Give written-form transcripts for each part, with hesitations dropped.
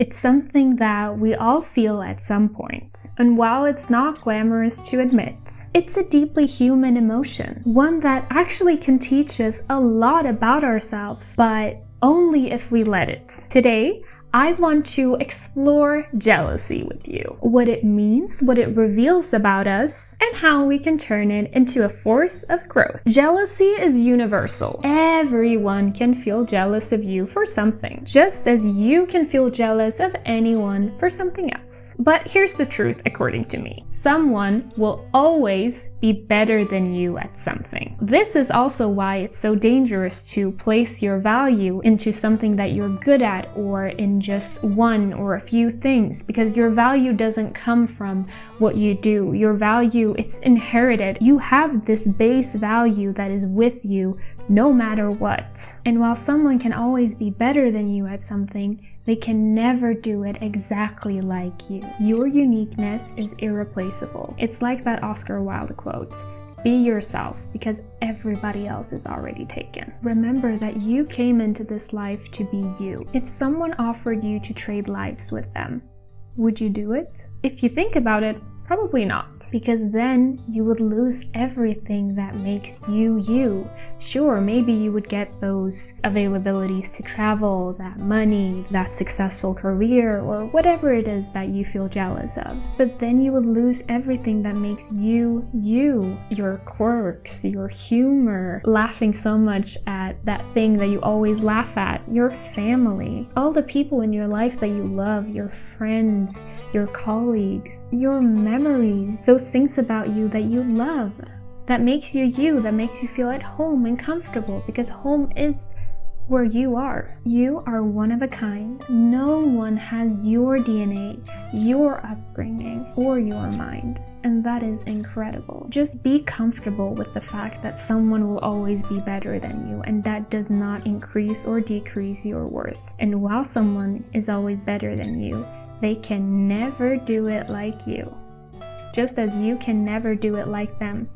It's something that we all feel at some point. And while it's not glamorous to admit, it's a deeply human emotion. One that actually can teach us a lot about ourselves, but only if we let it. Today, I want to explore jealousy with you. What it means, what it reveals about us, and how we can turn it into a force of growth. Jealousy is universal. Everyone can feel jealous of you for something, just as you can feel jealous of anyone for something else. But here's the truth according to me. Someone will always be better than you at something. This is also why it's so dangerous to place your value into something that you're good at or in just one or a few things, because your value doesn't come from what you do. Your value, it's inherited. You have this base value that is with you no matter what. And while someone can always be better than you at something, they can never do it exactly like you. Your uniqueness is irreplaceable. It's like that Oscar Wilde quote. Be yourself, because everybody else is already taken. Remember that you came into this life to be you. If someone offered you to trade lives with them, would you do it? If you think about it, probably not, because then you would lose everything that makes you you. Sure, maybe you would get those availabilities to travel, that money, that successful career, or whatever it is that you feel jealous of. But then you would lose everything that makes you you. Your quirks, your humor, laughing so much at that thing that you always laugh at, your family, all the people in your life that you love, your friends, your colleagues, your memories, those things about you that you love, that makes you you, that makes you feel at home and comfortable, because home is where you are. You are one of a kind. No one has your DNA, your upbringing, or your mind. And that is incredible. Just be comfortable with the fact that someone will always be better than you, and that does not increase or decrease your worth. And while someone is always better than you, they can never do it like you, just as you can never do it like them.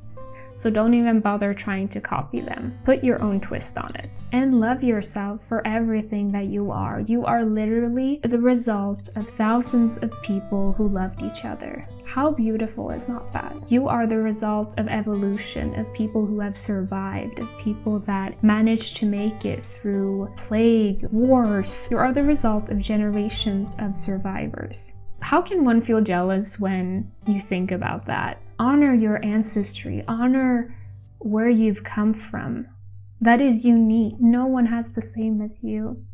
So don't even bother trying to copy them. Put your own twist on it. And love yourself for everything that you are. You are literally the result of thousands of people who loved each other. How beautiful is not that? You are the result of evolution, of people who have survived, of people that managed to make it through plague, wars. You are the result of generations of survivors. How can one feel jealous when you think about that? Honor your ancestry. Honor where you've come from. That is unique. No one has the same as you.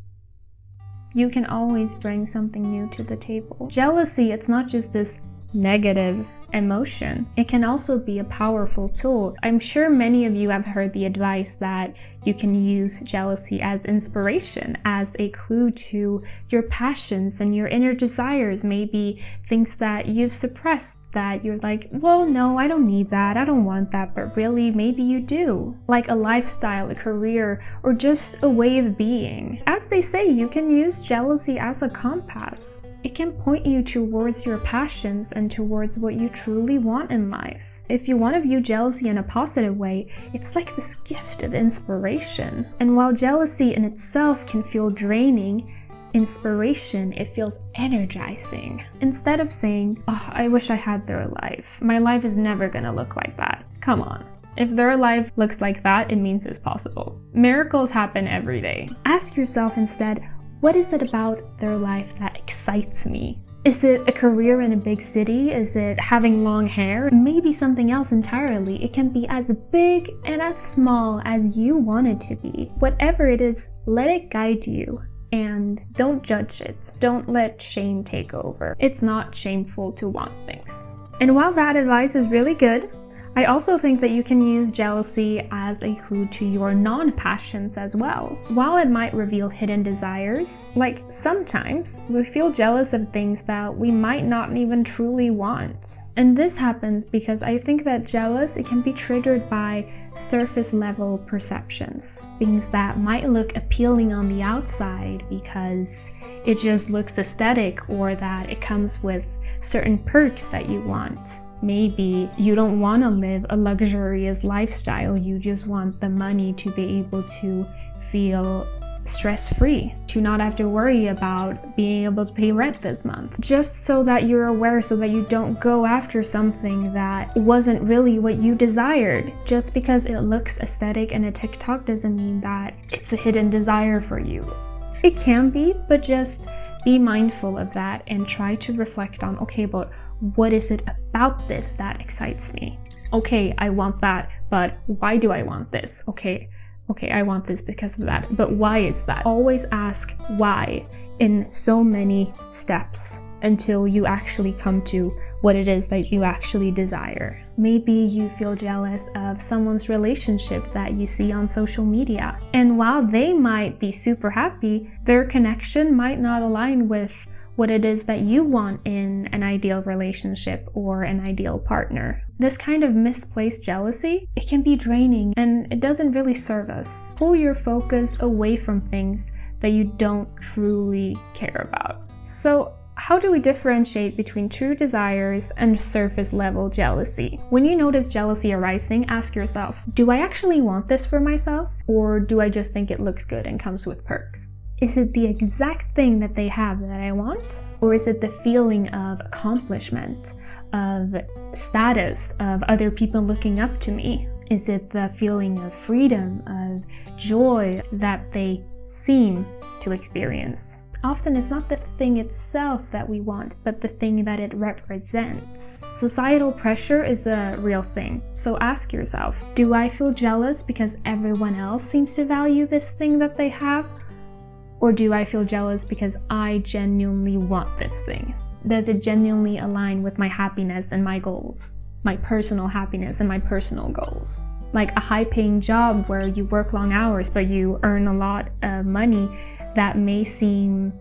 You can always bring something new to the table. Jealousy, it's not just this negative emotion. It can also be a powerful tool. I'm sure many of you have heard the advice that you can use jealousy as inspiration, as a clue to your passions and your inner desires, maybe things that you've suppressed that you're like, well, no, I don't need that, I don't want that, but really, maybe you do. Like a lifestyle, a career, or just a way of being. As they say, you can use jealousy as a compass. It can point you towards your passions and towards what you truly want in life. If you want to view jealousy in a positive way, it's like this gift of inspiration. And while jealousy in itself can feel draining, inspiration, it feels energizing. Instead of saying, oh, I wish I had their life. My life is never gonna look like that. Come on. If their life looks like that, it means it's possible. Miracles happen every day. Ask yourself instead, what is it about their life that excites me? Is it a career in a big city? Is it having long hair? Maybe something else entirely. It can be as big and as small as you want it to be. Whatever it is, let it guide you. And don't judge it. Don't let shame take over. It's not shameful to want things. And while that advice is really good, I also think that you can use jealousy as a clue to your non-passions as well. While it might reveal hidden desires, like sometimes we feel jealous of things that we might not even truly want. And this happens because I think that it can be triggered by surface level perceptions. Things that might look appealing on the outside because it just looks aesthetic, or that it comes with certain perks that you want. Maybe you don't want to live a luxurious lifestyle, you just want the money to be able to feel stress-free, to not have to worry about being able to pay rent this month, just so that you're aware, so that you don't go after something that wasn't really what you desired. Just because it looks aesthetic in a TikTok doesn't mean that it's a hidden desire for you. It can be, but just be mindful of that and try to reflect on, okay, but what is it about this that excites me? Okay, I want that, but why do I want this? Okay, I want this because of that, but why is that? Always ask why in so many steps until you actually come to what it is that you actually desire. Maybe you feel jealous of someone's relationship that you see on social media. And while they might be super happy, their connection might not align with what it is that you want in an ideal relationship or an ideal partner. This kind of misplaced jealousy, it can be draining and it doesn't really serve us. Pull your focus away from things that you don't truly care about. So, how do we differentiate between true desires and surface level jealousy? When you notice jealousy arising, ask yourself, do I actually want this for myself? Or do I just think it looks good and comes with perks? Is it the exact thing that they have that I want? Or is it the feeling of accomplishment, of status, of other people looking up to me? Is it the feeling of freedom, of joy that they seem to experience? Often it's not the thing itself that we want, but the thing that it represents. Societal pressure is a real thing. So ask yourself, do I feel jealous because everyone else seems to value this thing that they have? Or do I feel jealous because I genuinely want this thing? Does it genuinely align with my happiness and my goals? My personal happiness and my personal goals? Like a high-paying job where you work long hours but you earn a lot of money, that may seem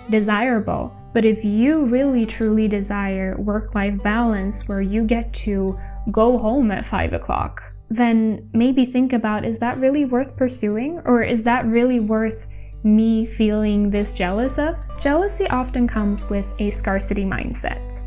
desirable. But if you really truly desire work-life balance where you get to go home at 5 o'clock, then maybe think about, is that really worth pursuing? Or is that really worth me feeling this jealous of? Jealousy often comes with a scarcity mindset.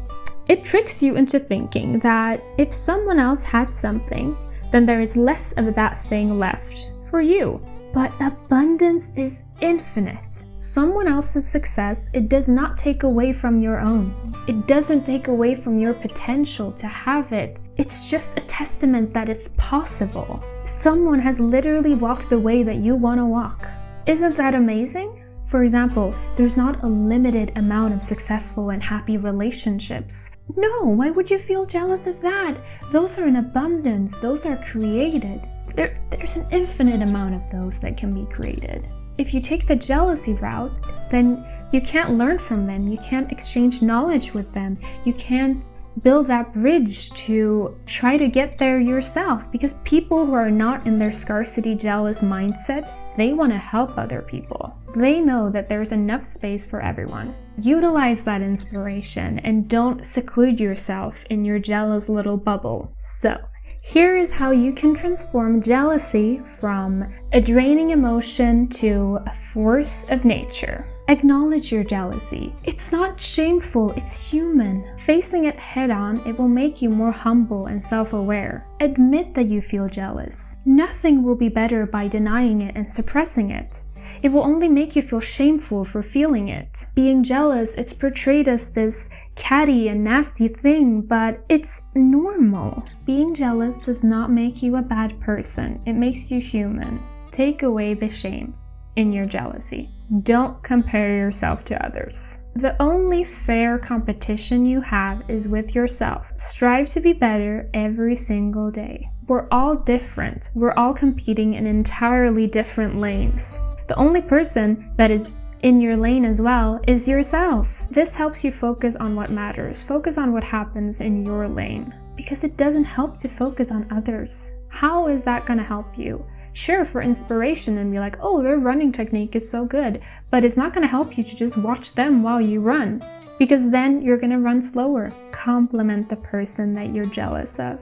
It tricks you into thinking that if someone else has something, then there is less of that thing left for you. But abundance is infinite. Someone else's success, it does not take away from your own. It doesn't take away from your potential to have it. It's just a testament that it's possible. Someone has literally walked the way that you want to walk. Isn't that amazing? For example, there's not a limited amount of successful and happy relationships. No, why would you feel jealous of that? Those are in abundance. Those are created. There's an infinite amount of those that can be created. If you take the jealousy route, then you can't learn from them. You can't exchange knowledge with them. You can't build that bridge to try to get there yourself, because people who are not in their scarcity jealous mindset, they want to help other people. They know that there's enough space for everyone. Utilize that inspiration and don't seclude yourself in your jealous little bubble. So, here is how you can transform jealousy from a draining emotion to a force of nature. Acknowledge your jealousy. It's not shameful, it's human. Facing it head on, it will make you more humble and self-aware. Admit that you feel jealous. Nothing will be better by denying it and suppressing it. It will only make you feel shameful for feeling it. Being jealous, it's portrayed as this catty and nasty thing, but it's normal. Being jealous does not make you a bad person. It makes you human. Take away the shame in your jealousy. Don't compare yourself to others. The only fair competition you have is with yourself. Strive to be better every single day. We're all different. We're all competing in entirely different lanes. The only person that is in your lane as well is yourself. This helps you focus on what matters. Focus on what happens in your lane, because it doesn't help to focus on others. How is that going to help you? Sure, for inspiration and be like, oh, their running technique is so good, but it's not going to help you to just watch them while you run, because then you're going to run slower. Compliment the person that you're jealous of,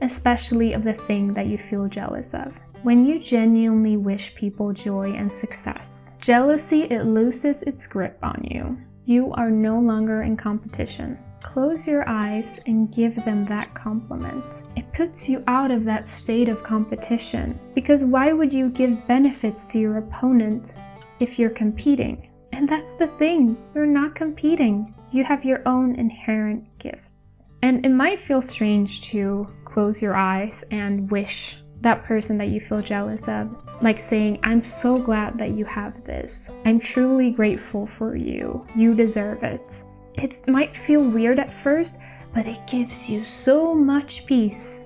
especially of the thing that you feel jealous of. When you genuinely wish people joy and success, jealousy, it loses its grip on you. You are no longer in competition. Close your eyes and give them that compliment. It puts you out of that state of competition, because why would you give benefits to your opponent if you're competing. And that's the thing, you're not competing. You have your own inherent gifts. And it might feel strange to close your eyes and wish that person that you feel jealous of, like saying, I'm so glad that you have this. I'm truly grateful for you. You deserve it. It might feel weird at first, but it gives you so much peace.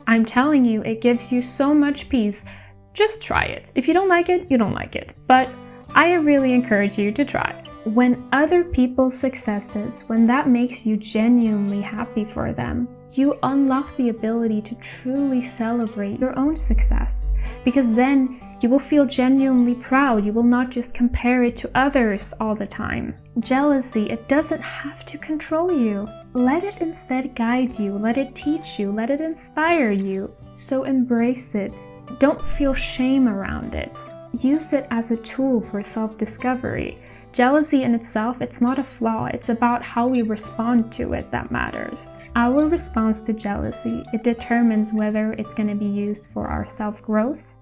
I'm telling you, it gives you so much peace. Just try it. If you don't like it, you don't like it. But I really encourage you to try. When other people's successes, when that makes you genuinely happy for them, you unlock the ability to truly celebrate your own success. Because then you will feel genuinely proud. You will not just compare it to others all the time. Jealousy, it doesn't have to control you. Let it instead guide you. Let it teach you. Let it inspire you. So embrace it. Don't feel shame around it. Use it as a tool for self-discovery. Jealousy in itself, it's not a flaw. It's about how we respond to it that matters. Our response to jealousy, it determines whether it's going to be used for our self-growth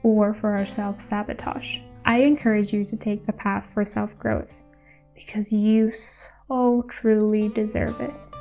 or for our self-sabotage. I encourage you to take the path for self-growth because you so truly deserve it.